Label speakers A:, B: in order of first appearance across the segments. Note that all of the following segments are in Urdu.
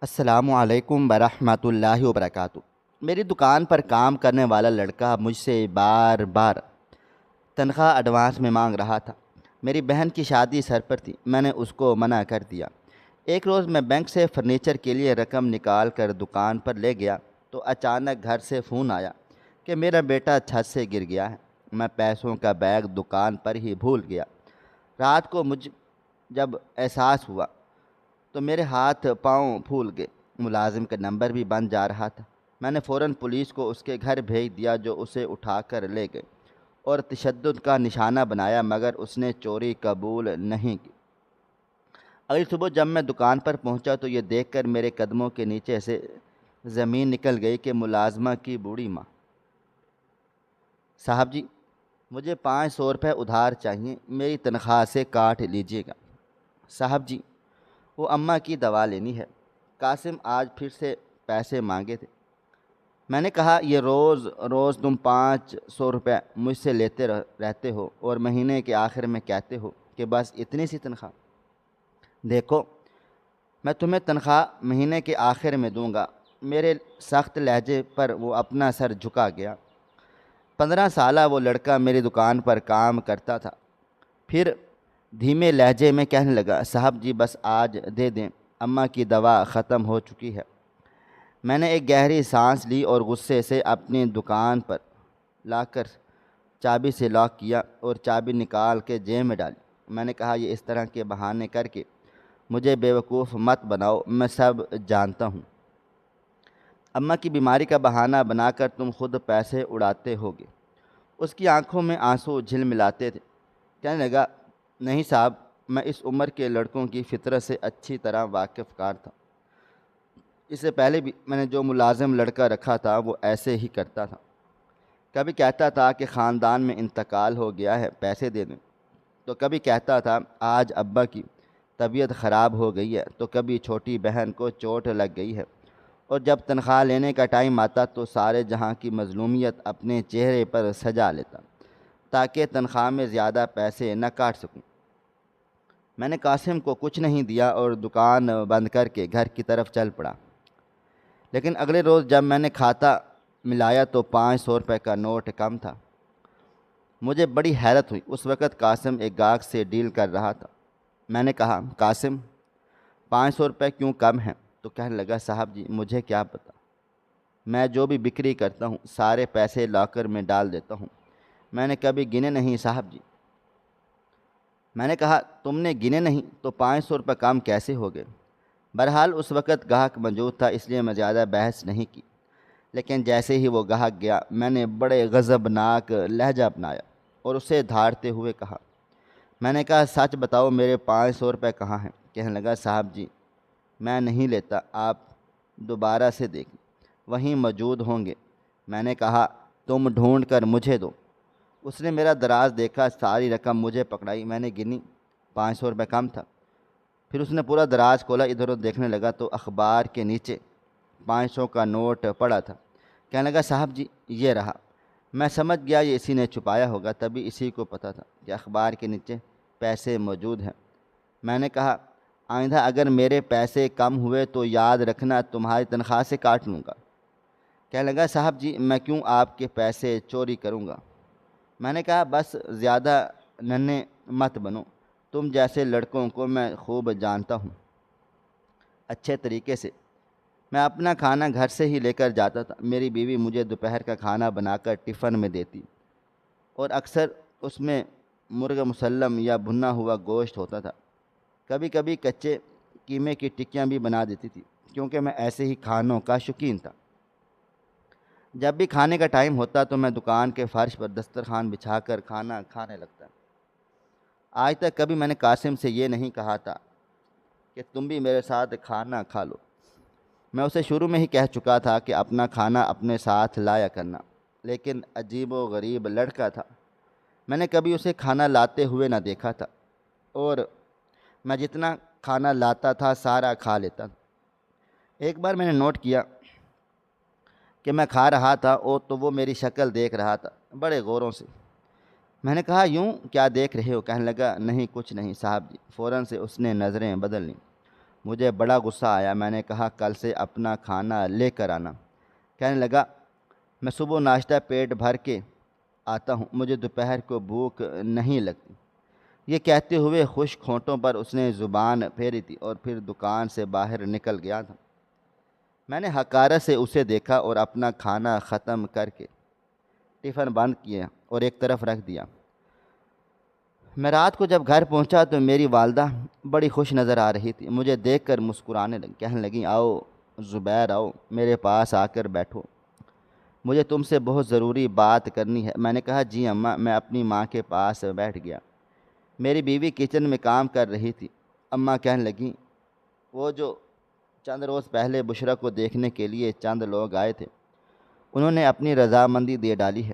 A: السلام علیکم ورحمۃ اللہ وبرکاتہ۔ میری دکان پر کام کرنے والا لڑکا مجھ سے بار بار تنخواہ ایڈوانس میں مانگ رہا تھا۔ میری بہن کی شادی سر پر تھی، میں نے اس کو منع کر دیا۔ ایک روز میں بینک سے فرنیچر کے لیے رقم نکال کر دکان پر لے گیا تو اچانک گھر سے فون آیا کہ میرا بیٹا چھت سے گر گیا ہے۔ میں پیسوں کا بیگ دکان پر ہی بھول گیا۔ رات کو جب احساس ہوا تو میرے ہاتھ پاؤں پھول گئے۔ ملازم کا نمبر بھی بند جا رہا تھا۔ میں نے فوراً پولیس کو اس کے گھر بھیج دیا، جو اسے اٹھا کر لے گئے اور تشدد کا نشانہ بنایا، مگر اس نے چوری قبول نہیں کی۔ اگلی صبح جب میں دکان پر پہنچا تو یہ دیکھ کر میرے قدموں کے نیچے سے زمین نکل گئی کہ ملازمہ کی بوڑھی ماں: صاحب جی، مجھے 500 روپے ادھار چاہیے، میری تنخواہ سے کاٹ لیجیے گا۔ صاحب جی، وہ اماں کی دوا لینی ہے، قاسم آج پھر سے پیسے مانگے تھے۔ میں نے کہا، یہ روز روز تم 500 روپے مجھ سے لیتے رہتے ہو اور مہینے کے آخر میں کہتے ہو کہ بس اتنی سی تنخواہ۔ دیکھو، میں تمہیں تنخواہ مہینے کے آخر میں دوں گا۔ میرے سخت لہجے پر وہ اپنا سر جھکا گیا۔ 15 سالہ وہ لڑکا میری دکان پر کام کرتا تھا۔ پھر دھیمے لہجے میں کہنے لگا، صاحب جی بس آج دے دیں، اماں کی دوا ختم ہو چکی ہے۔ میں نے ایک گہری سانس لی اور غصے سے اپنی دکان پر لا کر چابی سے لاک کیا اور چابی نکال کے جیب میں ڈالی۔ میں نے کہا، یہ اس طرح کے بہانے کر کے مجھے بیوقوف مت بناؤ، میں سب جانتا ہوں۔ اماں کی بیماری کا بہانہ بنا کر تم خود پیسے اڑاتے ہوگے۔ اس کی آنکھوں میں آنسو جھلملاتے تھے۔ کہنے لگا، نہیں صاحب، میں اس عمر کے لڑکوں کی فطرت سے اچھی طرح واقف کار تھا۔ اس سے پہلے بھی میں نے جو ملازم لڑکا رکھا تھا وہ ایسے ہی کرتا تھا۔ کبھی کہتا تھا کہ خاندان میں انتقال ہو گیا ہے، پیسے دے دیں، تو کبھی کہتا تھا آج ابا کی طبیعت خراب ہو گئی ہے، تو کبھی چھوٹی بہن کو چوٹ لگ گئی ہے۔ اور جب تنخواہ لینے کا ٹائم آتا تو سارے جہاں کی مظلومیت اپنے چہرے پر سجا لیتا تاکہ تنخواہ میں زیادہ پیسے نہ کاٹ سکوں۔ میں نے قاسم کو کچھ نہیں دیا اور دکان بند کر کے گھر کی طرف چل پڑا۔ لیکن اگلے روز جب میں نے کھاتا ملایا تو 500 روپے کا نوٹ کم تھا۔ مجھے بڑی حیرت ہوئی۔ اس وقت قاسم ایک گاہک سے ڈیل کر رہا تھا۔ میں نے کہا، قاسم، 500 روپے کیوں کم ہیں؟ تو کہنے لگا، صاحب جی مجھے کیا پتہ، میں جو بھی بکری کرتا ہوں سارے پیسے لاکر میں ڈال دیتا ہوں، میں نے کبھی گنے نہیں صاحب جی۔ میں نے کہا، تم نے گنے نہیں تو 500 روپے کم کیسے ہو گئے؟ بہرحال اس وقت گاہک موجود تھا، اس لیے میں زیادہ بحث نہیں کی۔ لیکن جیسے ہی وہ گاہک گیا، میں نے بڑے غضبناک لہجہ اپنایا اور اسے دھاڑتے ہوئے کہا، میں نے کہا، سچ بتاؤ، میرے 500 روپے کہاں ہیں؟ کہنے لگا، صاحب جی میں نہیں لیتا، آپ دوبارہ سے دیکھیں، وہیں موجود ہوں گے۔ میں نے کہا، تم ڈھونڈ کر مجھے دو۔ اس نے میرا دراز دیکھا، ساری رقم مجھے پکڑائی، میں نے گنی، 500 روپے کم تھا۔ پھر اس نے پورا دراز کھولا، ادھر ادھر دیکھنے لگا تو اخبار کے نیچے 500 کا نوٹ پڑا تھا۔ کہنے لگا، صاحب جی یہ رہا۔ میں سمجھ گیا یہ اسی نے چھپایا ہوگا، تبھی اسی کو پتہ تھا کہ اخبار کے نیچے پیسے موجود ہیں۔ میں نے کہا، آئندہ اگر میرے پیسے کم ہوئے تو یاد رکھنا، تمہاری تنخواہ سے کاٹ لوں گا۔ کہنے لگا، صاحب جی میں کیوں آپ کے پیسے چوری کروں گا؟ میں نے کہا، بس زیادہ ننھے مت بنو، تم جیسے لڑکوں کو میں خوب جانتا ہوں اچھے طریقے سے۔ میں اپنا کھانا گھر سے ہی لے کر جاتا تھا۔ میری بیوی مجھے دوپہر کا کھانا بنا کر ٹفن میں دیتی اور اکثر اس میں مرغ مسلم یا بھنا ہوا گوشت ہوتا تھا۔ کبھی کبھی کچے قیمے کی ٹکیاں بھی بنا دیتی تھی، کیونکہ میں ایسے ہی کھانوں کا شوقین تھا۔ جب بھی کھانے کا ٹائم ہوتا تو میں دکان کے فرش پر دسترخوان بچھا کر کھانا کھانے لگتا۔ آج تک کبھی میں نے قاسم سے یہ نہیں کہا تھا کہ تم بھی میرے ساتھ کھانا کھا لو۔ میں اسے شروع میں ہی کہہ چکا تھا کہ اپنا کھانا اپنے ساتھ لایا کرنا، لیکن عجیب و غریب لڑکا تھا، میں نے کبھی اسے کھانا لاتے ہوئے نہ دیکھا تھا، اور میں جتنا کھانا لاتا تھا سارا کھا لیتا تھا۔ ایک بار میں نے نوٹ کیا کہ میں کھا رہا تھا تو وہ میری شکل دیکھ رہا تھا بڑے غوروں سے۔ میں نے کہا، یوں کیا دیکھ رہے ہو؟ کہنے لگا، نہیں کچھ نہیں صاحب جی۔ فوراً سے اس نے نظریں بدل لیں مجھے بڑا غصہ آیا۔ میں نے کہا کل سے اپنا کھانا لے کر آنا۔ کہنے لگا میں صبح ناشتہ پیٹ بھر کے آتا ہوں، مجھے دوپہر کو بھوک نہیں لگتی۔ یہ کہتے ہوئے خشک ہونٹوں پر اس نے زبان پھیری تھی اور پھر دکان سے باہر نکل گیا تھا۔ میں نے حقارت سے اسے دیکھا اور اپنا کھانا ختم کر کے ٹفن بند کیا اور ایک طرف رکھ دیا۔ میں رات کو جب گھر پہنچا تو میری والدہ بڑی خوش نظر آ رہی تھی۔ مجھے دیکھ کر مسکرانے لگی، کہنے لگیں آؤ زبیر، آؤ میرے پاس آ کر بیٹھو، مجھے تم سے بہت ضروری بات کرنی ہے۔ میں نے کہا جی اماں۔ میں اپنی ماں کے پاس بیٹھ گیا۔ میری بیوی کچن میں کام کر رہی تھی۔ اماں کہنے لگیں وہ جو چند روز پہلے بشریٰ کو دیکھنے کے لیے چند لوگ آئے تھے، انہوں نے اپنی رضامندی دے ڈالی ہے۔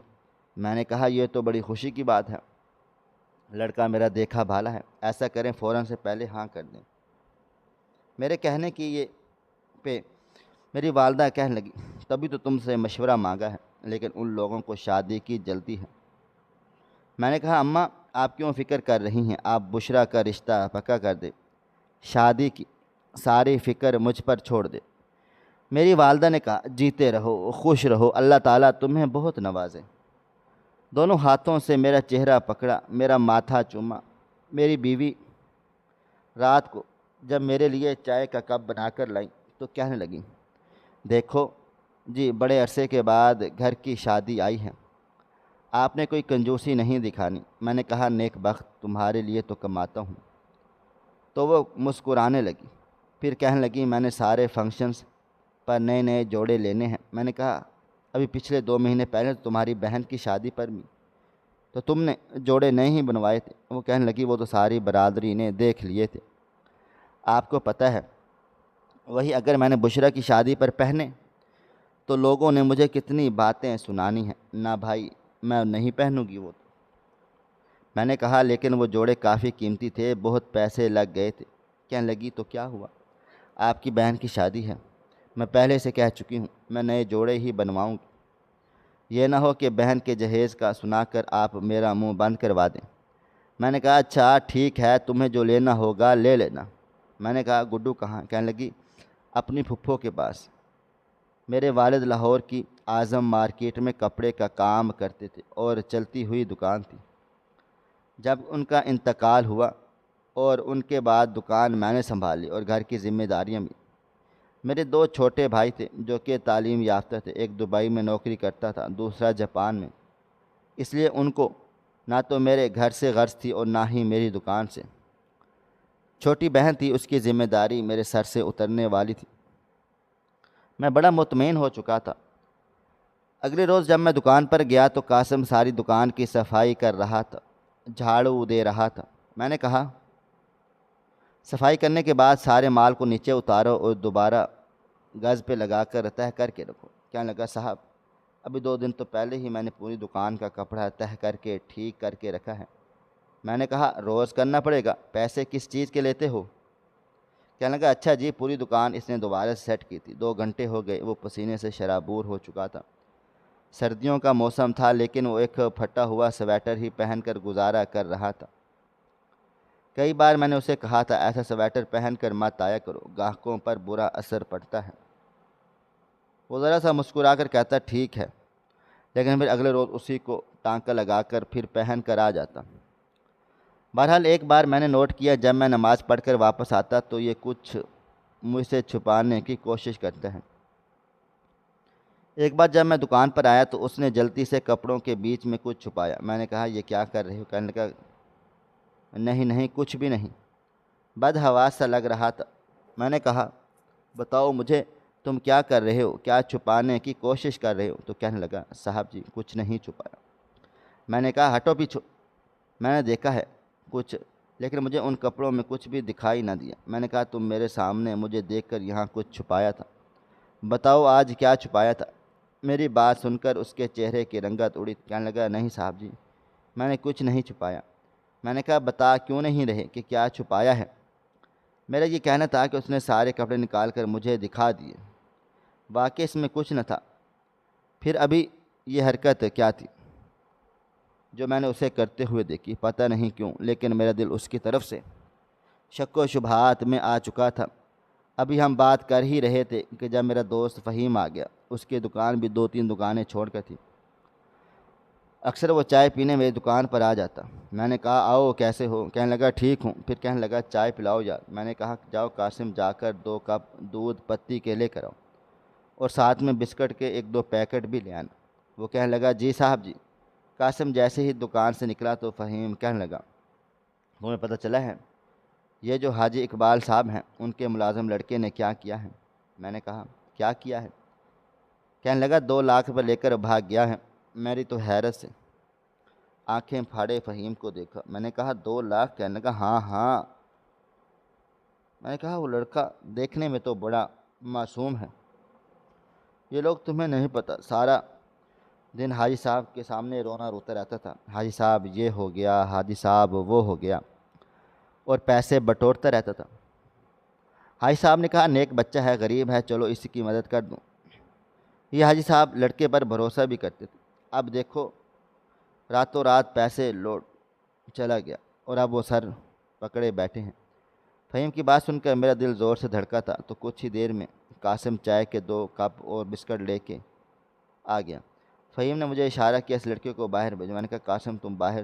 A: میں نے کہا یہ تو بڑی خوشی کی بات ہے، لڑکا میرا دیکھا بھالا ہے، ایسا کریں فوراً سے پہلے ہاں کر دیں۔ میرے کہنے کی یہ پہ میری والدہ کہنے لگی تبھی تو تم سے مشورہ مانگا ہے، لیکن ان لوگوں کو شادی کی جلدی ہے۔ میں نے کہا اماں آپ کیوں فکر کر رہی ہیں، آپ بشریٰ کا رشتہ پکا کر دے، شادی کی ساری فکر مجھ پر چھوڑ دے۔ میری والدہ نے کہا جیتے رہو، خوش رہو، اللہ تعالیٰ تمہیں بہت نوازے۔ دونوں ہاتھوں سے میرا چہرہ پکڑا، میرا ماتھا چوما۔ میری بیوی رات کو جب میرے لیے چائے کا کپ بنا کر لائیں تو کہنے لگیں دیکھو جی بڑے عرصے کے بعد گھر کی شادی آئی ہے، آپ نے کوئی کنجوسی نہیں دکھانی۔ میں نے کہا نیک بخت، تمہارے لیے تو کماتا ہوں۔ تو وہ مسکرانے لگی، پھر کہنے لگی میں نے سارے فنکشنز پر نئے نئے جوڑے لینے ہیں۔ میں نے کہا ابھی پچھلے 2 مہینے پہلے تمہاری بہن کی شادی پر بھی تو تم نے جوڑے نئے ہی بنوائے تھے۔ وہ کہنے لگی وہ تو ساری برادری نے دیکھ لیے تھے، آپ کو پتہ ہے وہی اگر میں نے بشریٰ کی شادی پر پہنے تو لوگوں نے مجھے کتنی باتیں سنانی ہیں۔ نہ بھائی میں نہیں پہنوں گی وہ تو۔ میں نے کہا لیکن وہ جوڑے کافی قیمتی تھے، بہت پیسے لگ گئے تھے۔ کہنے لگی تو کیا ہوا، آپ کی بہن کی شادی ہے، میں پہلے سے کہہ چکی ہوں میں نئے جوڑے ہی بنواؤں گی، یہ نہ ہو کہ بہن کے جہیز کا سنا کر آپ میرا منہ بند کروا دیں۔ میں نے کہا اچھا ٹھیک ہے، تمہیں جو لینا ہوگا لے لینا۔ میں نے کہا گڈو کہاں؟ کہنے لگی اپنی پھپھو کے پاس۔ میرے والد لاہور کی اعظم مارکیٹ میں کپڑے کا کام کرتے تھے اور چلتی ہوئی دکان تھی۔ جب ان کا انتقال ہوا اور ان کے بعد دکان میں نے سنبھالی اور گھر کی ذمہ داریاں بھی۔ میرے 2 چھوٹے بھائی تھے جو کہ تعلیم یافتہ تھے، ایک دبئی میں نوکری کرتا تھا، دوسرا جاپان میں، اس لیے ان کو نہ تو میرے گھر سے غرض تھی اور نہ ہی میری دکان سے۔ چھوٹی بہن تھی، اس کی ذمہ داری میرے سر سے اترنے والی تھی۔ میں بڑا مطمئن ہو چکا تھا۔ اگلے روز جب میں دکان پر گیا تو قاسم ساری دکان کی صفائی کر رہا تھا، جھاڑو دے رہا تھا۔ میں نے کہا صفائی کرنے کے بعد سارے مال کو نیچے اتارو اور دوبارہ گز پہ لگا کر تہہ کر کے رکھو۔ کہنے لگا صاحب ابھی 2 دن تو پہلے ہی میں نے پوری دکان کا کپڑا تہہ کر کے ٹھیک کر کے رکھا ہے۔ میں نے کہا روز کرنا پڑے گا، پیسے کس چیز کے لیتے ہو؟ کہنے لگا اچھا جی، پوری دکان اس نے دوبارہ سیٹ کی تھی، 2 گھنٹے ہو گئے، وہ پسینے سے شرابور ہو چکا تھا۔ سردیوں کا موسم تھا لیکن وہ ایک پھٹا ہوا سویٹر ہی پہن کر گزارا کر رہا تھا۔ کئی بار میں نے اسے کہا تھا ایسا سویٹر پہن کر مت آیا کرو، گاہکوں پر برا اثر پڑتا ہے۔ وہ ذرا سا مسکرا کر کہتا ٹھیک ہے، لیکن پھر اگلے روز اسی کو ٹانکا لگا کر پھر پہن کر آ جاتا۔ بہرحال ایک بار میں نے نوٹ کیا جب میں نماز پڑھ کر واپس آتا تو یہ کچھ مجھ سے چھپانے کی کوشش کرتے ہیں۔ ایک بار جب میں دکان پر آیا تو اس نے جلدی سے کپڑوں کے بیچ میں کچھ چھپایا۔ میں نے کہا یہ کیا کر رہے ہو؟ کہنے لگا نہیں کچھ بھی نہیں، بدحواس سا لگ رہا تھا۔ میں نے کہا بتاؤ مجھے تم کیا کر رہے ہو، کیا چھپانے کی کوشش کر رہے ہو؟ تو کہنے لگا صاحب جی کچھ نہیں چھپایا۔ میں نے کہا ہٹو پیچھے، میں نے دیکھا ہے کچھ، لیکن مجھے ان کپڑوں میں کچھ بھی دکھائی نہ دیا۔ میں نے کہا تم میرے سامنے مجھے دیکھ کر یہاں کچھ چھپایا تھا، بتاؤ آج کیا چھپایا تھا؟ میری بات سن کر اس کے چہرے کی رنگت اڑی۔ کہنے لگا نہیں صاحب جی میں نے کچھ نہیں چھپایا۔ میں نے کہا بتا کیوں نہیں رہے کہ کیا چھپایا ہے؟ میرا یہ کہنا تھا کہ اس نے سارے کپڑے نکال کر مجھے دکھا دیے، واقعی اس میں کچھ نہ تھا۔ پھر ابھی یہ حرکت کیا تھی جو میں نے اسے کرتے ہوئے دیکھی؟ پتہ نہیں کیوں لیکن میرا دل اس کی طرف سے شک و شبہات میں آ چکا تھا۔ ابھی ہم بات کر ہی رہے تھے کہ جب میرا دوست فہیم آ گیا۔ اس کی دکان بھی 2-3 دکانیں چھوڑ کر تھی۔ اکثر وہ چائے پینے میری دکان پر آ جاتا۔ میں نے کہا آؤ کیسے ہو؟ کہنے لگا ٹھیک ہوں۔ پھر کہنے لگا چائے پلاؤ یار۔ میں نے کہا جاؤ قاسم، جا کر 2 کپ دودھ پتی کے لے کر آؤ، اور ساتھ میں بسکٹ کے 1-2 پیکٹ بھی لے آنا۔ وہ کہنے لگا جی صاحب جی۔ قاسم جیسے ہی دکان سے نکلا تو فہیم کہنے لگا تمہیں پتہ چلا ہے یہ جو حاجی اقبال صاحب ہیں ان کے ملازم لڑکے نے کیا کیا ہے؟ میں نے کہا کیا کیا ہے؟ کہنے لگا 2 لاکھ روپے لے کر بھاگ گیا ہے۔ میری تو حیرت سے آنکھیں پھاڑے فہیم کو دیکھا۔ میں نے کہا 2 لاکھ؟ کہنے لگا ہاں ہاں۔ میں نے کہا وہ لڑکا دیکھنے میں تو بڑا معصوم ہے، یہ لوگ تمہیں نہیں پتہ سارا دن حاجی صاحب کے سامنے رونا روتا رہتا تھا، حاجی صاحب یہ ہو گیا، حاجی صاحب وہ ہو گیا، اور پیسے بٹورتا رہتا تھا۔ حاجی صاحب نے کہا نیک بچہ ہے، غریب ہے، چلو اس کی مدد کر دوں۔ یہ حاجی صاحب لڑکے پر بھروسہ بھی کرتے تھے۔ اب دیکھو راتوں رات پیسے لوٹ چلا گیا اور اب وہ سر پکڑے بیٹھے ہیں۔ فہیم کی بات سن کر میرا دل زور سے دھڑکا تھا تو کچھ ہی دیر میں قاسم چائے کے 2 کپ اور بسکٹ لے کے آ گیا۔ فہیم نے مجھے اشارہ کیا اس لڑکے کو باہر بھیجو۔ میں نے کہا قاسم تم باہر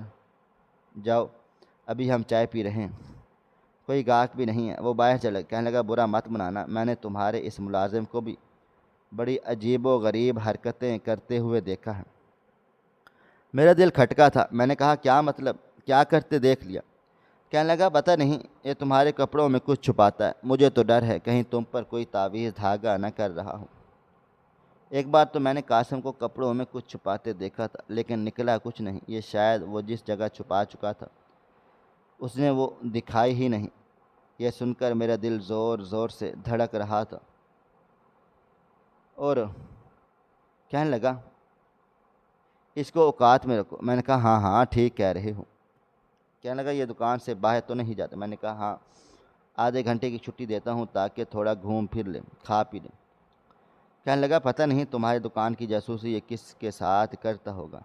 A: جاؤ، ابھی ہم چائے پی رہے ہیں، کوئی گاہک بھی نہیں ہے۔ وہ باہر چلا گیا۔ کہنے لگا برا مت منانا، میں نے تمہارے اس ملازم کو بھی بڑی عجیب و غریب حرکتیں کرتے ہوئے دیکھا ہے۔ میرا دل کھٹکا تھا۔ میں نے کہا کیا مطلب، کیا کرتے دیکھ لیا؟ کہنے لگا پتہ نہیں، یہ تمہارے کپڑوں میں کچھ چھپاتا ہے، مجھے تو ڈر ہے کہیں تم پر کوئی تعویذ دھاگا نہ کر رہا ہو۔ ایک بار تو میں نے قاسم کو کپڑوں میں کچھ چھپاتے دیکھا تھا، لیکن نکلا کچھ نہیں۔ یہ شاید وہ جس جگہ چھپا چکا تھا اس نے وہ دکھائی ہی نہیں۔ یہ سن کر میرا دل زور زور سے دھڑک رہا تھا اور کہنے لگا اس کو اوقات میں رکھو۔ میں نے کہا ہاں ہاں ٹھیک کہہ رہے ہو۔ کہنے لگا یہ دکان سے باہر تو نہیں جاتا؟ میں نے کہا ہاں، آدھے گھنٹے کی چھٹی دیتا ہوں تاکہ تھوڑا گھوم پھر لیں، کھا پی لیں۔ کہنے لگا پتہ نہیں تمہاری دکان کی جاسوسی یہ کس کے ساتھ کرتا ہوگا،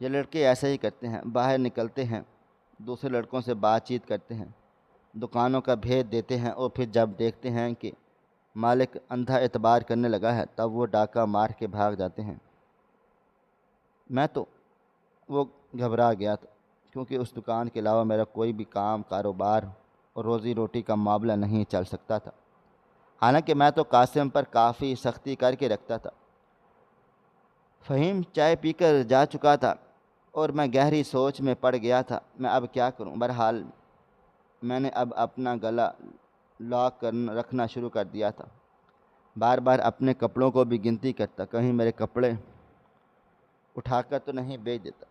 A: یہ لڑکے ایسے ہی کرتے ہیں، باہر نکلتے ہیں، دوسرے لڑکوں سے بات چیت کرتے ہیں، دکانوں کا بھید دیتے ہیں، اور پھر جب دیکھتے ہیں کہ مالک اندھا اعتبار کرنے لگا ہے تب وہ ڈاکہ مار کے بھاگ جاتے ہیں۔ میں تو وہ گھبرا گیا تھا کیونکہ اس دکان کے علاوہ میرا کوئی بھی کام، کاروبار اور روزی روٹی کا معاملہ نہیں چل سکتا تھا۔ حالانکہ میں تو قاسم پر کافی سختی کر کے رکھتا تھا۔ فہیم چائے پی کر جا چکا تھا اور میں گہری سوچ میں پڑ گیا تھا، میں اب کیا کروں؟ بہرحال میں نے اب اپنا گلا لاک رکھنا شروع کر دیا تھا۔ بار بار اپنے کپڑوں کو بھی گنتی کرتا، کہیں میرے کپڑے اٹھا کر تو نہیں بیچ دیتا۔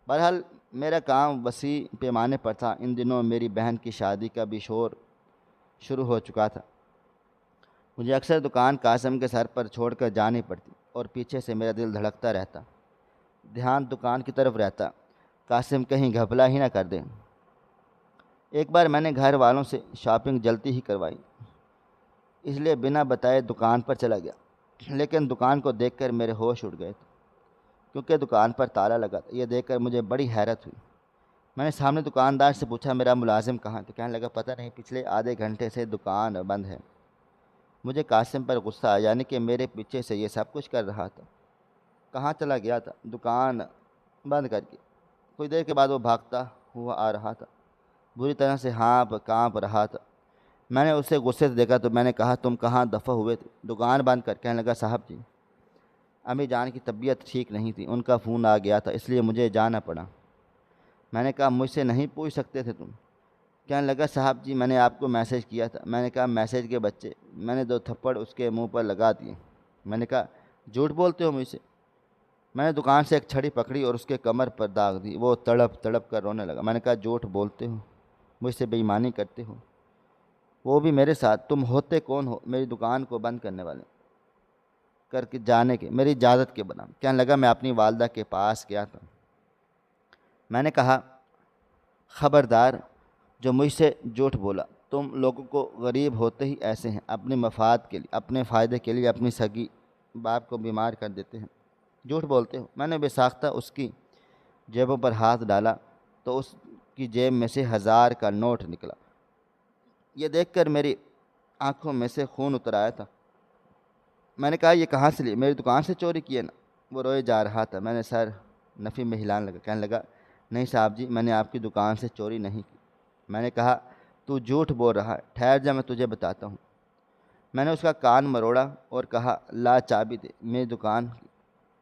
A: بہرحال میرا کام وسیع پیمانے پر تھا۔ ان دنوں میری بہن کی شادی کا بھی شور شروع ہو چکا تھا۔ مجھے اکثر دکان قاسم کے سر پر چھوڑ کر جانی پڑتی اور پیچھے سے میرا دل دھڑکتا رہتا، دھیان دکان کی طرف رہتا، قاسم کہیں گھپلا ہی نہ کر دے۔ ایک بار میں نے گھر والوں سے شاپنگ جلدی ہی کروائی، اس لیے بنا بتائے دکان پر چلا گیا، لیکن دکان کو دیکھ کر میرے ہوش اڑ گئے تھے کیونکہ دکان پر تالا لگا تھا۔ یہ دیکھ کر مجھے بڑی حیرت ہوئی۔ میں نے سامنے دکاندار سے پوچھا میرا ملازم کہاں؟ تو کہنے لگا پتہ نہیں، پچھلے آدھے گھنٹے سے دکان بند ہے۔ مجھے قاسم پر غصہ آیا، یعنی کہ میرے پیچھے سے یہ سب کچھ کر رہا تھا۔ کہاں چلا گیا تھا؟ دکان بند کر کے۔ کچھ دیر کے بعد وہ بھاگتا ہوا آ رہا تھا، بری طرح سے کانپ رہا تھا۔ میں نے اسے غصے سے دیکھا تو میں نے کہا تم کہاں دفع ہوئے تھے دکان بند کر؟ کہنے لگا صاحب جی، امی جان کی طبیعت ٹھیک نہیں تھی، ان کا فون آ گیا تھا اس لیے مجھے جانا پڑا۔ میں نے کہا مجھ سے نہیں پوچھ سکتے تھے تم؟ کہنے لگا صاحب جی میں نے آپ کو میسج کیا تھا۔ میں نے کہا میسج کے بچے، میں نے 2 تھپڑ اس کے منہ پر لگا دیے۔ میں نے کہا جھوٹ بولتے ہو مجھ سے؟ میں نے دکان سے ایک چھڑی پکڑی اور اس کے کمر پر داغ دی، وہ تڑپ تڑپ کر رونے لگا۔ میں نے کہا جھوٹ بولتے ہو، مجھ سے بے ایمانی کرتے ہو، وہ بھی میرے ساتھ۔ تم ہوتے کون ہو میری دکان کو بند کرنے والے، کر کے جانے کے میری اجازت کے بنا؟ کہنے لگا میں اپنی والدہ کے پاس گیا تھا۔ میں نے کہا خبردار جو مجھ سے جھوٹ بولا، تم لوگوں کو غریب ہوتے ہی ایسے ہیں، اپنے مفاد کے لیے، اپنے فائدے کے لیے اپنی سگی باپ کو بیمار کر دیتے ہیں، جھوٹ بولتے ہو۔ میں نے بے ساختہ اس کی جیبوں پر ہاتھ ڈالا تو اس کی جیب میں سے 1000 کا نوٹ نکلا۔ یہ دیکھ کر میری آنکھوں میں سے خون اتر آیا تھا۔ میں نے کہا یہ کہاں سے لی؟ میری دکان سے چوری کی ہے نا؟ وہ روئے جا رہا تھا۔ میں نے سر نفی میں ہلانے لگا، کہنے لگا نہیں صاحب جی، میں نے آپ کی دکان سے چوری نہیں کی۔ میں نے کہا تو جھوٹ بول رہا ہے، ٹھہر جا میں تجھے بتاتا ہوں۔ میں نے اس کا کان مروڑا اور کہا لا چابی دے میری دکان کی۔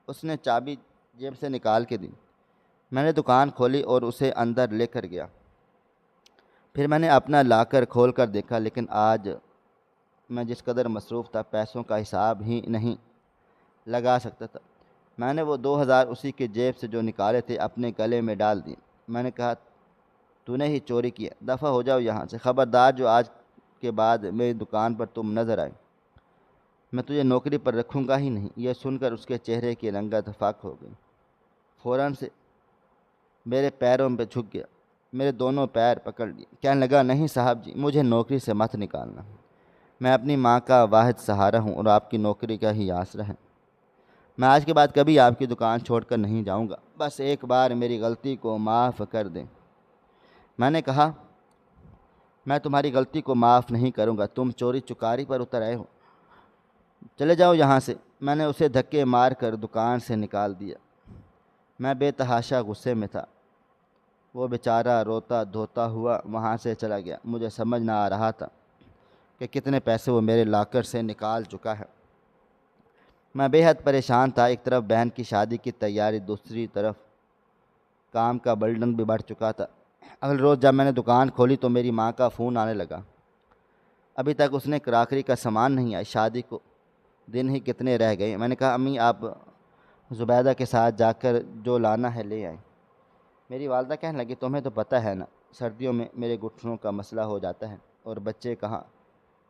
A: اس نے چابی جیب سے نکال کے دی۔ میں نے دکان کھولی اور اسے اندر لے کر گیا۔ پھر میں نے اپنا لاکر کھول کر دیکھا، لیکن آج میں جس قدر مصروف تھا پیسوں کا حساب ہی نہیں لگا سکتا تھا۔ میں نے وہ 2000 اسی کے جیب سے جو نکالے تھے اپنے گلے میں ڈال دیے۔ میں نے کہا تو نے ہی چوری کی ہے، دفع ہو جاؤ یہاں سے، خبردار جو آج کے بعد میری دکان پر تم نظر آئے میں تجھے نوکری پر رکھوں گا ہی نہیں۔ یہ سن کر اس کے چہرے کی رنگت فاق ہو گئی۔ فوراً سے میرے پیروں پہ جھک گیا، میرے دونوں پیر پکڑ لیے، کہنے لگا نہیں صاحب جی، مجھے نوکری سے مت نکالنا، میں اپنی ماں کا واحد سہارا ہوں اور آپ کی نوکری کا ہی آسرا ہے۔ میں آج کے بعد کبھی آپ کی دکان چھوڑ کر نہیں جاؤں گا، بس ایک بار میری غلطی کو معاف کر دیں۔ میں نے کہا میں تمہاری غلطی کو معاف نہیں کروں گا، تم چوری چکاری پر اتر آئے ہو، چلے جاؤ یہاں سے۔ میں نے اسے دھکے مار کر دکان سے نکال دیا۔ میں بے تحاشا غصے میں تھا۔ وہ بیچارہ روتا دھوتا ہوا وہاں سے چلا گیا۔ مجھے سمجھ نہ آ رہا تھا کہ کتنے پیسے وہ میرے لاکر سے نکال چکا ہے۔ میں بے حد پریشان تھا، ایک طرف بہن کی شادی کی تیاری، دوسری طرف کام کا برڈن بھی بڑھ چکا تھا۔ اگلے روز جب میں نے دکان کھولی تو میری ماں کا فون آنے لگا۔ ابھی تک اس نے کراکری کا سامان نہیں آیا، شادی کو دن ہی کتنے رہ گئے۔ میں نے کہا امی آپ زبیدہ کے ساتھ جا کر جو لانا ہے لے آئیں۔ میری والدہ کہنے لگی تمہیں تو پتہ ہے نا، سردیوں میں میرے گھٹنوں کا مسئلہ ہو جاتا ہے اور بچے کہاں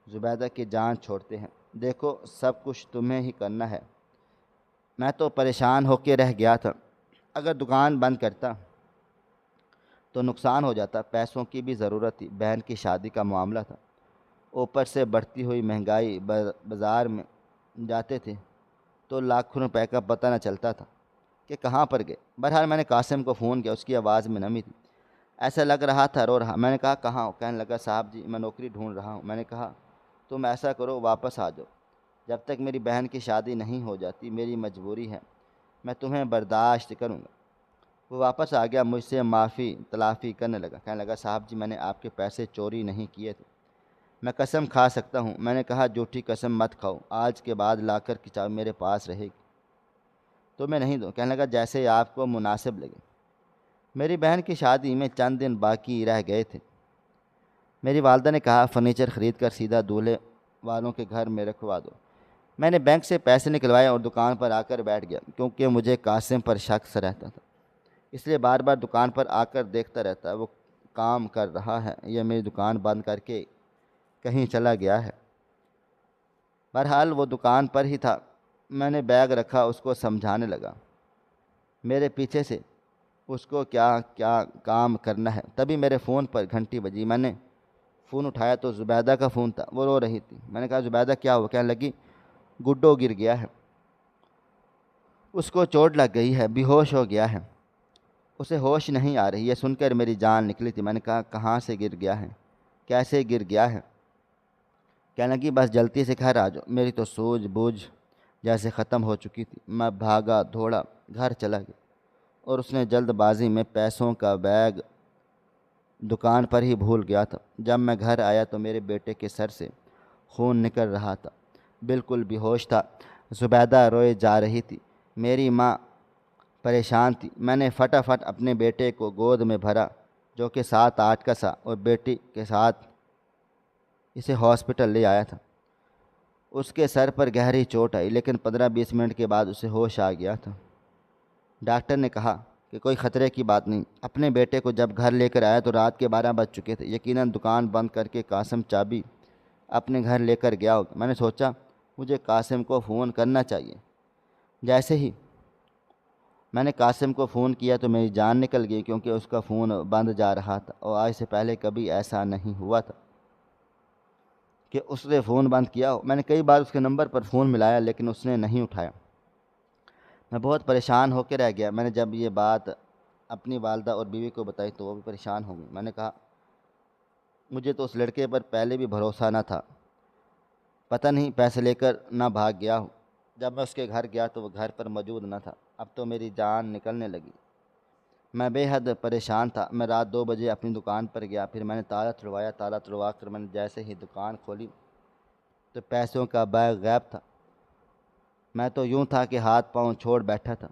A: زبیدہ کی جان چھوڑتے ہیں، دیکھو سب کچھ تمہیں ہی کرنا ہے۔ میں تو پریشان ہو کے رہ گیا تھا، اگر دکان بند کرتا تو نقصان ہو جاتا، پیسوں کی بھی ضرورت تھی، بہن کی شادی کا معاملہ تھا، اوپر سے بڑھتی ہوئی مہنگائی، بازار میں جاتے تھے تو لاکھوں روپے کا پتہ نہ چلتا تھا کہ کہاں پر گئے۔ بہرحال میں نے قاسم کو فون کیا، اس کی آواز میں نمی تھی، ایسا لگ رہا تھا رو رہا۔ میں نے کہا کہاں ہو؟ کہنے لگا صاحب جی میں نوکری ڈھونڈ رہا ہوں۔ میں نے کہا تم ایسا کرو واپس آ جاؤ، جب تک میری بہن کی شادی نہیں ہو جاتی، میری مجبوری ہے، میں تمہیں برداشت کروں گا۔ وہ واپس آ گیا، مجھ سے معافی تلافی کرنے لگا، کہنے لگا صاحب جی میں نے آپ کے پیسے چوری نہیں کیے تھے، میں قسم کھا سکتا ہوں۔ میں نے کہا جھوٹی قسم مت کھاؤ، آج کے بعد لاکر کی چابی میرے پاس رہے گی تو میں نہیں دوں۔ کہنے لگا جیسے آپ کو مناسب لگے۔ میری بہن کی شادی میں چند دن باقی رہ گئے تھے۔ میری والدہ نے کہا فرنیچر خرید کر سیدھا دولہے والوں کے گھر میں رکھوا دو۔ میں نے بینک سے پیسے نکلوائے اور دکان پر آ کر بیٹھ گیا، کیونکہ مجھے قاسم پر شک سا رہتا تھا، اس لیے بار بار دکان پر آ کر دیکھتا رہتا، وہ کام کر رہا ہے یا میری دکان بند کر کے کہیں چلا گیا ہے۔ بہرحال وہ دکان پر ہی تھا۔ میں نے بیگ رکھا، اس کو سمجھانے لگا میرے پیچھے سے اس کو کیا کیا کام کرنا ہے۔ تبھی میرے فون پر گھنٹی بجی۔ میں نے فون اٹھایا تو زبیدہ کا فون تھا، وہ رو رہی تھی۔ میں نے کہا زبیدہ کیا ہوا؟ کہنے لگی گڈو گر گیا ہے، اس کو چوٹ لگ گئی ہے، بے ہوش ہو گیا ہے، اسے ہوش نہیں آ رہی۔ یہ سن کر میری جان نکلی تھی۔ میں نے کہا کہاں سے گر گیا ہے، کیسے گر گیا ہے؟ کہنے لگی بس جلدی سے گھر آ جاؤ۔ میری تو سوجھ بوجھ جیسے ختم ہو چکی تھی۔ میں بھاگا دھوڑا گھر چلا گیا اور اس نے جلد بازی میں پیسوں کا بیگ دکان پر ہی بھول گیا تھا۔ جب میں گھر آیا تو میرے بیٹے کے سر سے خون نکل رہا تھا، بالکل بے ہوش تھا۔ زبیدہ روئے جا رہی تھی، میری ماں پریشان تھی۔ میں نے فٹافٹ اپنے بیٹے کو گود میں بھرا جو کہ 7-8 کا تھا اور بیٹی کے ساتھ اسے ہاسپٹل لے آیا تھا۔ اس کے سر پر گہری چوٹ آئی، لیکن 15-20 منٹ کے بعد اسے ہوش آ گیا تھا۔ ڈاکٹر نے کہا کہ کوئی خطرے کی بات نہیں۔ اپنے بیٹے کو جب گھر لے کر آیا تو رات کے 12 بج چکے تھے، یقیناً دکان بند کر کے قاسم چابی اپنے گھر لے کر گیا ہوگا۔ میں نے سوچا مجھے قاسم کو فون کرنا چاہیے۔ جیسے ہی میں نے قاسم کو فون کیا تو میری جان نکل گئی، کیونکہ اس کا فون بند جا رہا تھا اور آج سے پہلے کبھی ایسا نہیں ہوا تھا کہ اس نے فون بند کیا ہو۔ میں نے کئی بار اس کے نمبر پر فون ملایا لیکن اس نے نہیں اٹھایا۔ میں بہت پریشان ہو کے رہ گیا۔ میں نے جب یہ بات اپنی والدہ اور بیوی کو بتائی تو وہ بھی پریشان ہو گئی۔ میں نے کہا مجھے تو اس لڑکے پر پہلے بھی بھروسہ نہ تھا، پتہ نہیں پیسے لے کر نہ بھاگ گیا ہو۔ جب میں اس کے گھر گیا تو وہ گھر پر موجود نہ تھا۔ اب تو میری جان نکلنے لگی۔ میں بے حد پریشان تھا۔ میں رات 2 بجے اپنی دکان پر گیا، پھر میں نے تالا تڑوایا۔ تالا تڑوا کر میں نے جیسے ہی دکان کھولی تو پیسوں کا بیگ غائب تھا۔ میں تو یوں تھا کہ ہاتھ پاؤں چھوڑ بیٹھا تھا،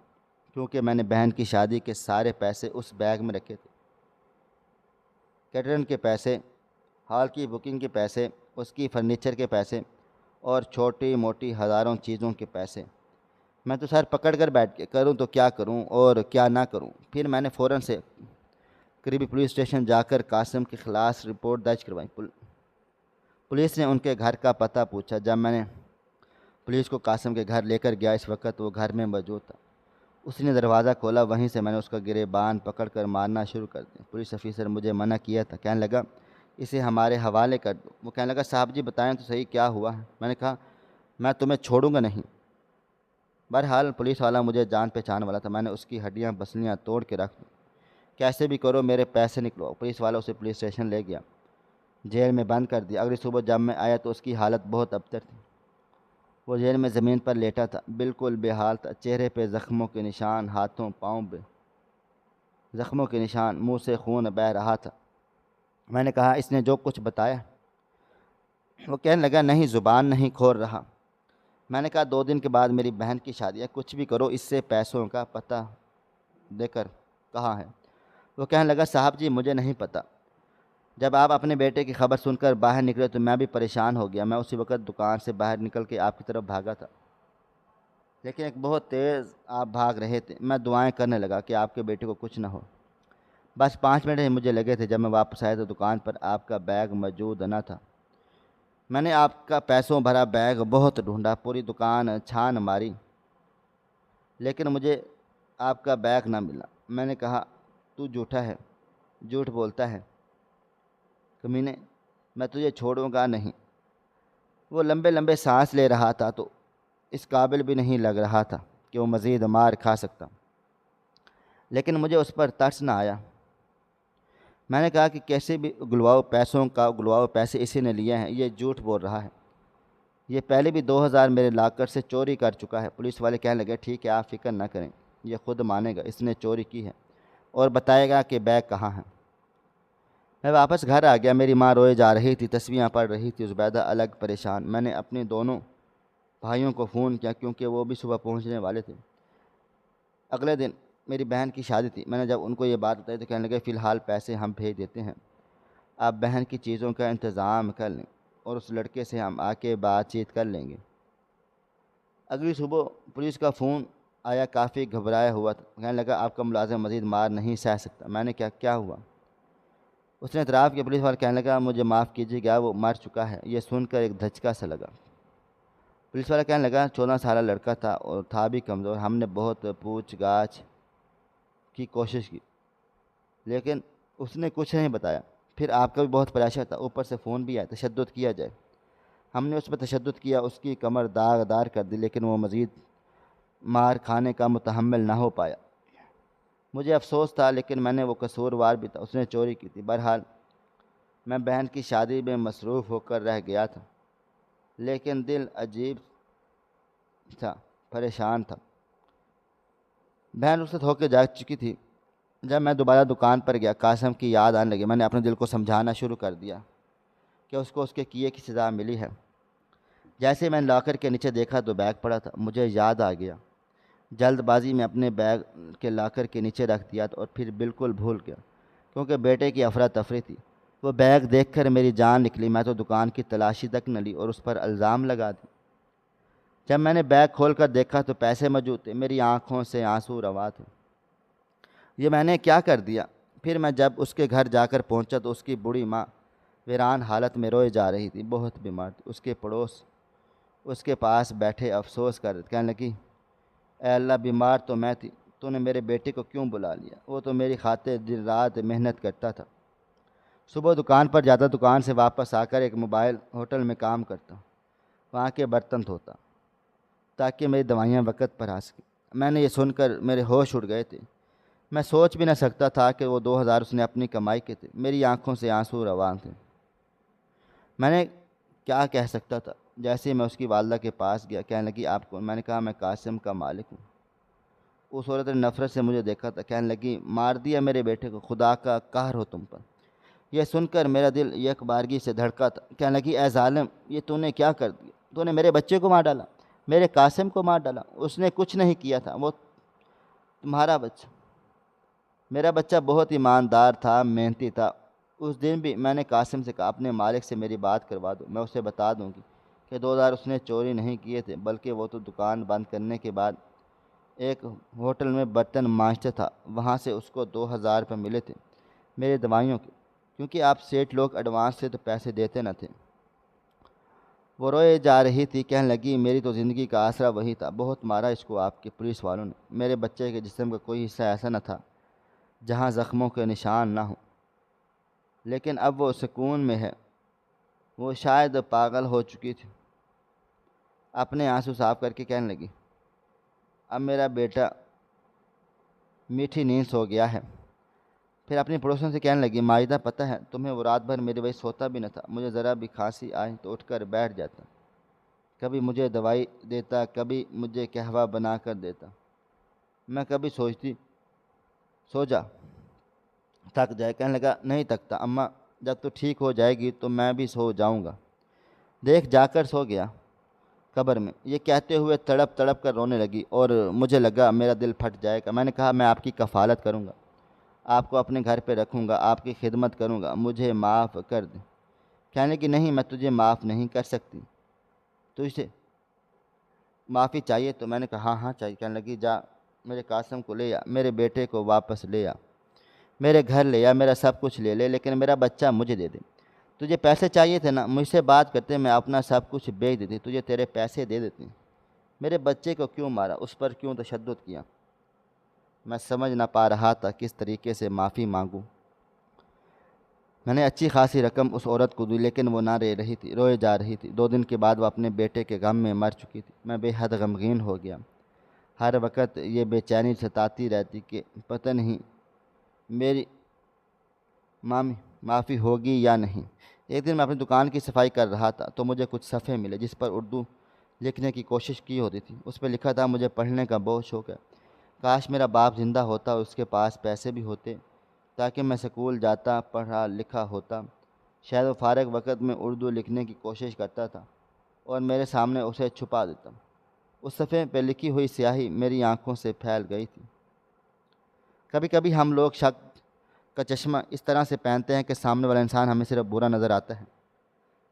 A: کیونکہ میں نے بہن کی شادی کے سارے پیسے اس بیگ میں رکھے تھے۔ کیٹرن کے پیسے، ہال کی بکنگ کے پیسے، اس کی فرنیچر کے پیسے اور چھوٹی موٹی ہزاروں چیزوں کے پیسے۔ میں تو سر پکڑ کر بیٹھ کے کروں تو کیا کروں اور کیا نہ کروں۔ پھر میں نے فوراً سے قریبی پولیس اسٹیشن جا کر قاسم کے خلاف رپورٹ درج کروائی۔ پولیس نے ان کے گھر کا پتہ پوچھا۔ جب میں نے پولیس کو قاسم کے گھر لے کر گیا، اس وقت وہ گھر میں موجود تھا۔ اس نے دروازہ کھولا، وہیں سے میں نے اس کا گریبان پکڑ کر مارنا شروع کر دیا۔ پولیس افیسر مجھے منع کیا تھا، کہنے لگا اسے ہمارے حوالے کر دو۔ وہ کہنے لگا صاحب جی بتائیں تو صحیح کیا ہوا ہے۔ میں نے کہا میں تمہیں چھوڑوں گا نہیں۔ بہرحال پولیس والا مجھے جان پہچان والا تھا، میں نے اس کی ہڈیاں بسلیاں توڑ کے رکھ دیں، کیسے بھی کرو میرے پیسے نکلواؤ۔ پولیس والا اسے پولیس اسٹیشن لے گیا، جیل میں بند کر دیا۔ اگلی صبح جب میں آیا تو اس کی حالت بہت ابتر تھی۔ وہ جیل میں زمین پر لیٹا تھا، بالکل بے حال تھا، چہرے پہ زخموں کے نشان، ہاتھوں پاؤں پہ زخموں کے نشان، منہ سے خون بہہ رہا تھا۔ میں نے کہا اس نے جو کچھ بتایا؟ وہ کہنے لگا نہیں، زبان نہیں کھول رہا۔ میں نے کہا 2 دن کے بعد میری بہن کی شادی ہے، کچھ بھی کرو اس سے پیسوں کا پتہ دے کر کہاں ہے۔ وہ کہنے لگا صاحب جی مجھے نہیں پتہ۔ جب آپ اپنے بیٹے کی خبر سن کر باہر نکلے تو میں بھی پریشان ہو گیا۔ میں اسی وقت دکان سے باہر نکل کے آپ کی طرف بھاگا تھا، لیکن ایک بہت تیز آپ بھاگ رہے تھے۔ میں دعائیں کرنے لگا کہ آپ کے بیٹے کو کچھ نہ ہو۔ بس 5 منٹ ہی مجھے لگے تھے۔ جب میں واپس آیا تو دکان پر آپ کا بیگ موجود نہ تھا۔ میں نے آپ کا پیسوں بھرا بیگ بہت ڈھونڈا، پوری دکان چھان ماری، لیکن مجھے آپ کا بیگ نہ ملا۔ میں نے کہا تو جھوٹا ہے، جھوٹ بولتا ہے کمینے، میں تجھے چھوڑوں گا نہیں۔ وہ لمبے لمبے سانس لے رہا تھا تو اس قابل بھی نہیں لگ رہا تھا کہ وہ مزید مار کھا سکتا، لیکن مجھے اس پر ترس نہ آیا۔ میں نے کہا کہ کیسے بھی گلواؤ، پیسوں کا گلواؤ، پیسے اسی نے لیے ہیں، یہ جھوٹ بول رہا ہے، یہ پہلے بھی 2000 میرے لاکر سے چوری کر چکا ہے۔ پولیس والے کہنے لگے ٹھیک ہے آپ فکر نہ کریں، یہ خود مانے گا اس نے چوری کی ہے اور بتائے گا کہ بیگ کہاں ہے۔ میں واپس گھر آ گیا، میری ماں روئے جا رہی تھی، تسبیحاں پڑھ رہی تھی، زبیدہ الگ پریشان۔ میں نے اپنے دونوں بھائیوں کو فون کیا کیونکہ وہ بھی صبح پہنچنے والے تھے۔ اگلے دن میری بہن کی شادی تھی۔ میں نے جب ان کو یہ بات بتائی تو کہنے لگے فی الحال پیسے ہم بھیج دیتے ہیں، آپ بہن کی چیزوں کا انتظام کر لیں اور اس لڑکے سے ہم آ کے بات چیت کر لیں گے۔ اگلی صبح پولیس کا فون آیا، کافی گھبرایا ہوا تھا، کہنے لگا آپ کا ملازم مزید مار نہیں سہ سکتا۔ میں نے کیا ہوا؟ اس نے اعتراف کیا۔ پولیس والا کہنے لگا مجھے معاف کیجیے گا، وہ مر چکا ہے۔ یہ سن کر ایک دھچکا سا لگا۔ پولیس والا کہنے لگا 14 سالہ لڑکا تھا اور تھا بھی کمزور، ہم نے بہت پوچھ گاچھ کی کوشش کی لیکن اس نے کچھ نہیں بتایا۔ پھر آپ کا بھی بہت پریشر تھا، اوپر سے فون بھی آیا، تشدد کیا جائے۔ ہم نے اس پر تشدد کیا، اس کی کمر داغ دار کر دی، لیکن وہ مزید مار کھانے کا متحمل نہ ہو پایا۔ مجھے افسوس تھا لیکن میں نے وہ قصوروار بھی تھا، اس نے چوری کی تھی۔ بہرحال میں بہن کی شادی میں مصروف ہو کر رہ گیا تھا، لیکن دل عجیب تھا، پریشان تھا۔ بہن رخصت ہو کے جا چکی تھی۔ جب میں دوبارہ دکان پر گیا قاسم کی یاد آنے لگی۔ میں نے اپنے دل کو سمجھانا شروع کر دیا کہ اس کو اس کے کیے کی سزا ملی ہے۔ جیسے میں نے لاکر کے نیچے دیکھا تو بیگ پڑا تھا، مجھے یاد آ گیا۔ جلد بازی میں اپنے بیگ کے لاکر کے نیچے رکھ دیا اور پھر بالکل بھول گیا کیونکہ بیٹے کی افراتفری تھی۔ وہ بیگ دیکھ کر میری جان نکلی، میں تو دکان کی تلاشی تک نہ لی اور اس پر الزام لگا دی۔ جب میں نے بیگ کھول کر دیکھا تو پیسے موجود تھے، میری آنکھوں سے آنسو روا تھے۔ یہ میں نے کیا کر دیا؟ پھر میں جب اس کے گھر جا کر پہنچا تو اس کی بوڑھی ماں ویران حالت میں روئے جا رہی تھی، بہت بیمار تھی۔ اس کے پڑوس اس کے پاس بیٹھے افسوس کر کہنے لگی اے اللہ، بیمار تو میں تھی، تو نے میرے بیٹے کو کیوں بلا لیا؟ وہ تو میری خاطر دن رات محنت کرتا تھا، صبح دکان پر جاتا، دکان سے واپس آ کر ایک موبائل ہوٹل میں کام کرتا، وہاں کے برتن دھوتا تاکہ میری دوائیاں وقت پر آ سکیں۔ میں نے یہ سن کر میرے ہوش اڑ گئے تھے۔ میں سوچ بھی نہ سکتا تھا کہ وہ 2000 اس نے اپنی کمائی کے تھے۔ میری آنکھوں سے آنسو روان تھے۔ میں نے کیا کہہ سکتا تھا؟ جیسے ہی میں اس کی والدہ کے پاس گیا کہنے لگی آپ کون؟ میں نے کہا میں قاسم کا مالک ہوں۔ اس عورت نے نفرت سے مجھے دیکھا تھا، کہنے لگی مار دیا میرے بیٹے کو، خدا کا قہر ہو تم پر۔ یہ سن کر میرا دل یک بارگی سے دھڑکا تھا۔ کہنے لگی اے ظالم، یہ تو نے کیا کر دیا؟ تو نے میرے بچے کو مار ڈالا، میرے قاسم کو مار ڈالا۔ اس نے کچھ نہیں کیا تھا، وہ تمہارا بچہ، میرا بچہ بہت ایماندار تھا، محنتی تھا۔ اس دن بھی میں نے قاسم سے کہا اپنے مالک سے میری بات کروا دو، میں اسے بتا دوں گی کہ 2000 اس نے چوری نہیں کیے تھے، بلکہ وہ تو دکان بند کرنے کے بعد ایک ہوٹل میں برتن مانجتا تھا، وہاں سے اس کو 2000 روپے ملے تھے میری دوائیوں کے، کیونکہ آپ سیٹ لوگ ایڈوانس سے تو پیسے دیتے نہ تھے۔ وہ روئے جا رہی تھی، کہنے لگی میری تو زندگی کا آسرا وہی تھا، بہت مارا اس کو آپ کے پولیس والوں نے، میرے بچے کے جسم کا کوئی حصہ ایسا نہ تھا جہاں زخموں کے نشان نہ ہوں، لیکن اب وہ سکون میں ہے۔ وہ شاید پاگل ہو چکی تھی۔ اپنے آنسو صاف کر کے کہنے لگی اب میرا بیٹا میٹھی نیند سو گیا ہے۔ پھر اپنی پڑوسن سے کہنے لگی ماجدہ پتہ ہے تمہیں، وہ رات بھر میرے وہی سوتا بھی نہ تھا، مجھے ذرا بھی کھانسی آئے تو اٹھ کر بیٹھ جاتا، کبھی مجھے دوائی دیتا، کبھی مجھے قہوہ بنا کر دیتا۔ میں کبھی سوچتی سو جا، تھک جائے، کہنے لگا نہیں تھکتا اماں، جب تو ٹھیک ہو جائے گی تو میں بھی سو جاؤں گا۔ دیکھ جا کر سو گیا قبر میں۔ یہ کہتے ہوئے تڑپ تڑپ کر رونے لگی اور مجھے لگا میرا دل پھٹ جائے گا۔ میں نے کہا میں آپ کی کفالت کروں گا، آپ کو اپنے گھر پہ رکھوں گا، آپ کی خدمت کروں گا، مجھے معاف کر دیں۔ کہنے لگی نہیں، میں تجھے معاف نہیں کر سکتی، تجھے معافی چاہیے تو؟ میں نے کہا ہاں چاہیے۔ کہنے لگی جا میرے قاسم کو لے آ، میرے بیٹے کو واپس لے آ، میرے گھر لے آ، میرا سب کچھ لے لے، لیکن میرا بچہ مجھے دے دے۔ تجھے پیسے چاہیے تھے نا، مجھ سے بات کرتے میں اپنا سب کچھ بیچ دیتی، تجھے تیرے پیسے دے دیتی۔ میرے بچے کو کیوں مارا، اس پر کیوں تشدد کیا؟ میں سمجھ نہ پا رہا تھا کس طریقے سے معافی مانگوں۔ میں نے اچھی خاصی رقم اس عورت کو دی، لیکن وہ نہ رہ رہی تھی، روئے جا رہی تھی۔ 2 دن کے بعد وہ اپنے بیٹے کے غم میں مر چکی تھی۔ میں بے حد غمگین ہو گیا۔ ہر وقت یہ بے چینی ستاتی رہتی کہ پتہ نہیں میری معافی ہوگی یا نہیں۔ ایک دن میں اپنی دکان کی صفائی کر رہا تھا تو مجھے کچھ صفحے ملے جس پر اردو لکھنے کی کوشش کی ہوتی تھی۔ اس پہ لکھا تھا مجھے پڑھنے کا بہت شوق ہے، کاش میرا باپ زندہ ہوتا اور اس کے پاس پیسے بھی ہوتے تاکہ میں سکول جاتا، پڑھا لکھا ہوتا۔ شاید وہ فارغ وقت میں اردو لکھنے کی کوشش کرتا تھا اور میرے سامنے اسے چھپا دیتا۔ اس صفحے پہ لکھی ہوئی سیاہی میری آنکھوں سے پھیل گئی تھی۔ کبھی کبھی ہم لوگ شک کا چشمہ اس طرح سے پہنتے ہیں کہ سامنے والا انسان ہمیں صرف برا نظر آتا ہے،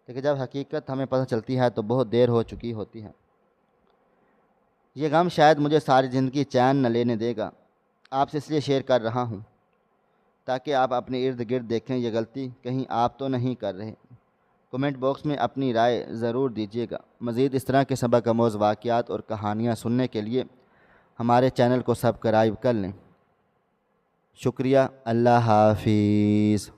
A: لیکن جب حقیقت ہمیں پتہ چلتی ہے تو بہت دیر ہو چکی ہوتی ہے۔ یہ غم شاید مجھے ساری زندگی چین نہ لینے دے گا۔ آپ سے اس لیے شیئر کر رہا ہوں تاکہ آپ اپنے ارد گرد دیکھیں یہ غلطی کہیں آپ تو نہیں کر رہے۔ کمنٹ باکس میں اپنی رائے ضرور دیجیے گا۔ مزید اس طرح کے سبق آموز واقعات اور کہانیاں سننے کے لیے ہمارے چینل کو سبسکرائب کر لیں۔ شکریہ، اللہ حافظ۔